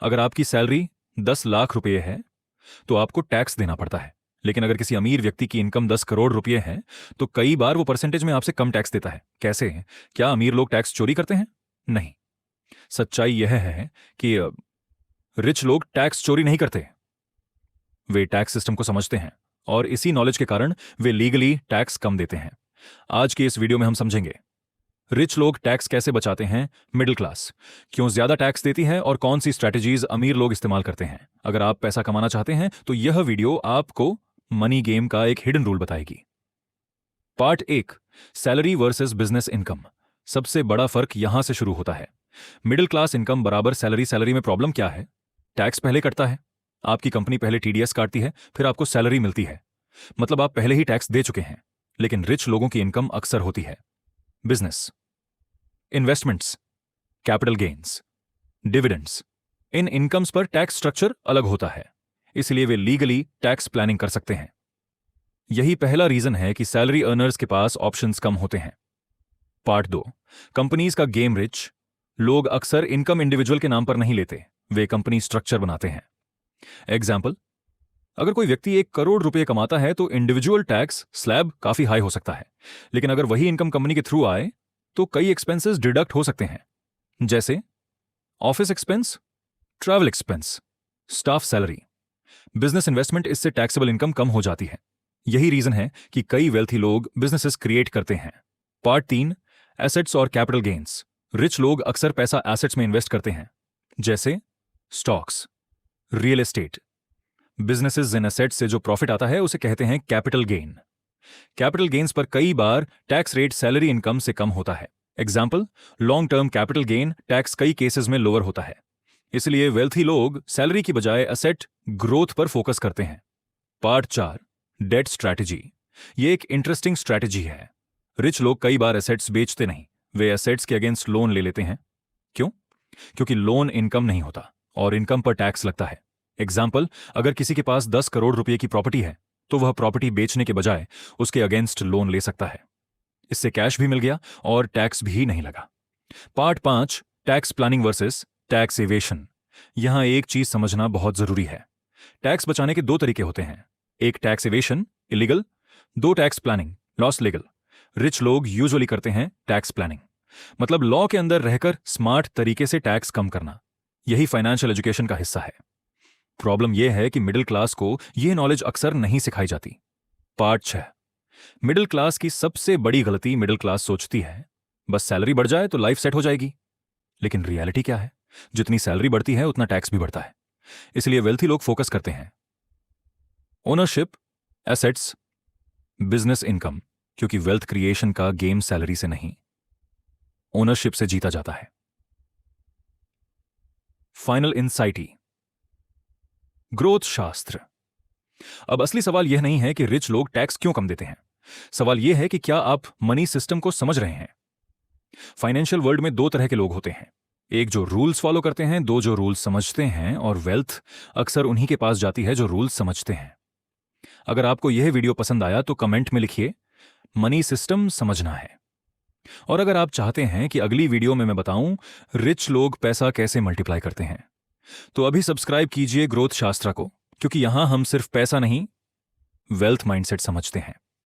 अगर आपकी सैलरी 10 लाख रुपए है तो आपको टैक्स देना पड़ता है, लेकिन अगर किसी अमीर व्यक्ति की इनकम 10 करोड़ रुपए है तो कई बार वो परसेंटेज में आपसे कम टैक्स देता है। कैसे है? क्या अमीर लोग टैक्स चोरी करते हैं? नहीं। सच्चाई यह है कि रिच लोग टैक्स चोरी नहीं करते। वे टैक्स सिस्टम को समझते हैं और इसी नॉलेज के कारण वे लीगली टैक्स कम देते हैं। आज की इस वीडियो में हम समझेंगे रिच लोग टैक्स कैसे बचाते हैं, मिडिल क्लास क्यों ज्यादा टैक्स देती है और कौन सी स्ट्रैटेजीज अमीर लोग इस्तेमाल करते हैं। अगर आप पैसा कमाना चाहते हैं तो यह वीडियो आपको मनी गेम का एक हिडन रूल बताएगी। Part 1, salary versus business income. सबसे बड़ा फर्क यहां से शुरू होता है। मिडिल क्लास इनकम बराबर सैलरी। सैलरी में प्रॉब्लम क्या है? टैक्स पहले कटता है। आपकी कंपनी पहले टीडीएस काटती है, फिर आपको सैलरी मिलती है, मतलब आप पहले ही टैक्स दे चुके हैं। लेकिन रिच लोगों की इनकम अक्सर होती है business, investments, capital gains, dividends. इन इनकम्स पर टैक्स स्ट्रक्चर अलग होता है, इसलिए वे लीगली टैक्स प्लानिंग कर सकते हैं। यही पहला रीजन है कि सैलरी अर्नर्स के पास ऑप्शंस कम होते हैं। पार्ट 2, कंपनीज का गेम। रिच लोग अक्सर इनकम इंडिविजुअल के नाम पर नहीं लेते, वे कंपनी स्ट्रक्चर बनाते हैं। एग्जाम्पल, अगर कोई व्यक्ति 1 करोड़ रुपए कमाता है तो इंडिविजुअल टैक्स स्लैब काफी हाई हो सकता है, लेकिन अगर वही इनकम कंपनी के थ्रू आए तो कई एक्सपेंसेस डिडक्ट हो सकते हैं, जैसे office expense, travel expense, staff salary. Business investment, इससे टैक्सेबल इनकम कम हो जाती है। यही रीजन है कि कई वेल्थी लोग बिजनेसेस क्रिएट करते हैं। पार्ट 3, एसेट्स और कैपिटल गेन्स। रिच लोग अक्सर पैसा एसेट्स में इन्वेस्ट करते हैं, जैसे स्टॉक्स, रियल एस्टेट। बिजनेसेस इन एसेट्स से जो प्रॉफिट आता है उसे कहते हैं कैपिटल गेन। कैपिटल गेन्स पर कई बार टैक्स रेट सैलरी इनकम से कम होता है। Example, long term capital gain tax कई केसेस में लोअर होता है, इसलिए वेल्थी लोग सैलरी की बजाय एसेट ग्रोथ पर फोकस करते हैं। Part 4, debt strategy. ये एक इंटरेस्टिंग स्ट्रैटेजी है। रिच लोग कई बार एसेट्स बेचते नहीं, वे एसेट्स के अगेंस्ट लोन ले लेते हैं। क्यों? क्योंकि लोन इनकम नहीं होता और इनकम पर टैक्स लगता है। एग्जाम्पल, अगर किसी के पास 10 करोड़ रुपए की प्रॉपर्टी है तो वह प्रॉपर्टी बेचने के बजाय उसके अगेंस्ट लोन ले सकता है। इससे कैश भी मिल गया और टैक्स भी नहीं लगा। Part 5, tax planning versus tax aviation. यहां एक चीज समझना बहुत जरूरी है। टैक्स बचाने के 2 तरीके होते हैं, एक tax aviation illegal, 2 tax planning loss legal. Rich लोग यूजुअली करते हैं टैक्स प्लानिंग, मतलब लॉ के अंदर रहकर स्मार्ट तरीके से टैक्स कम करना। यही फाइनेंशियल एजुकेशन का हिस्सा है। प्रॉब्लम यह है कि मिडिल क्लास को यह नॉलेज अक्सर नहीं सिखाई जाती। पार्ट 6, मिडिल क्लास की सबसे बड़ी गलती। मिडिल क्लास सोचती है बस सैलरी बढ़ जाए तो लाइफ सेट हो जाएगी, लेकिन रियलिटी क्या है? जितनी सैलरी बढ़ती है उतना टैक्स भी बढ़ता है। इसलिए वेल्थी लोग फोकस करते हैं ओनरशिप, एसेट्स, बिजनेस इनकम, क्योंकि वेल्थ क्रिएशन का गेम सैलरी से नहीं, ओनरशिप से जीता जाता है। फाइनल इनसाइटी, ग्रोथ शास्त्र। अब असली सवाल यह नहीं है कि रिच लोग टैक्स क्यों कम देते हैं। सवाल यह है कि क्या आप मनी सिस्टम को समझ रहे हैं। फाइनेंशियल वर्ल्ड में 2 तरह के लोग होते हैं, एक जो रूल्स फॉलो करते हैं, 2 जो रूल्स समझते हैं, और वेल्थ अक्सर उन्हीं के पास जाती है जो रूल्स समझते हैं। अगर आपको यह वीडियो पसंद आया तो कमेंट में लिखिए मनी सिस्टम समझना है। और अगर आप चाहते हैं कि अगली वीडियो में मैं बताऊं रिच लोग पैसा कैसे मल्टीप्लाई करते हैं, तो अभी सब्सक्राइब कीजिए ग्रोथ शास्त्रा को, क्योंकि यहां हम सिर्फ पैसा नहीं, वेल्थ माइंडसेट समझते हैं।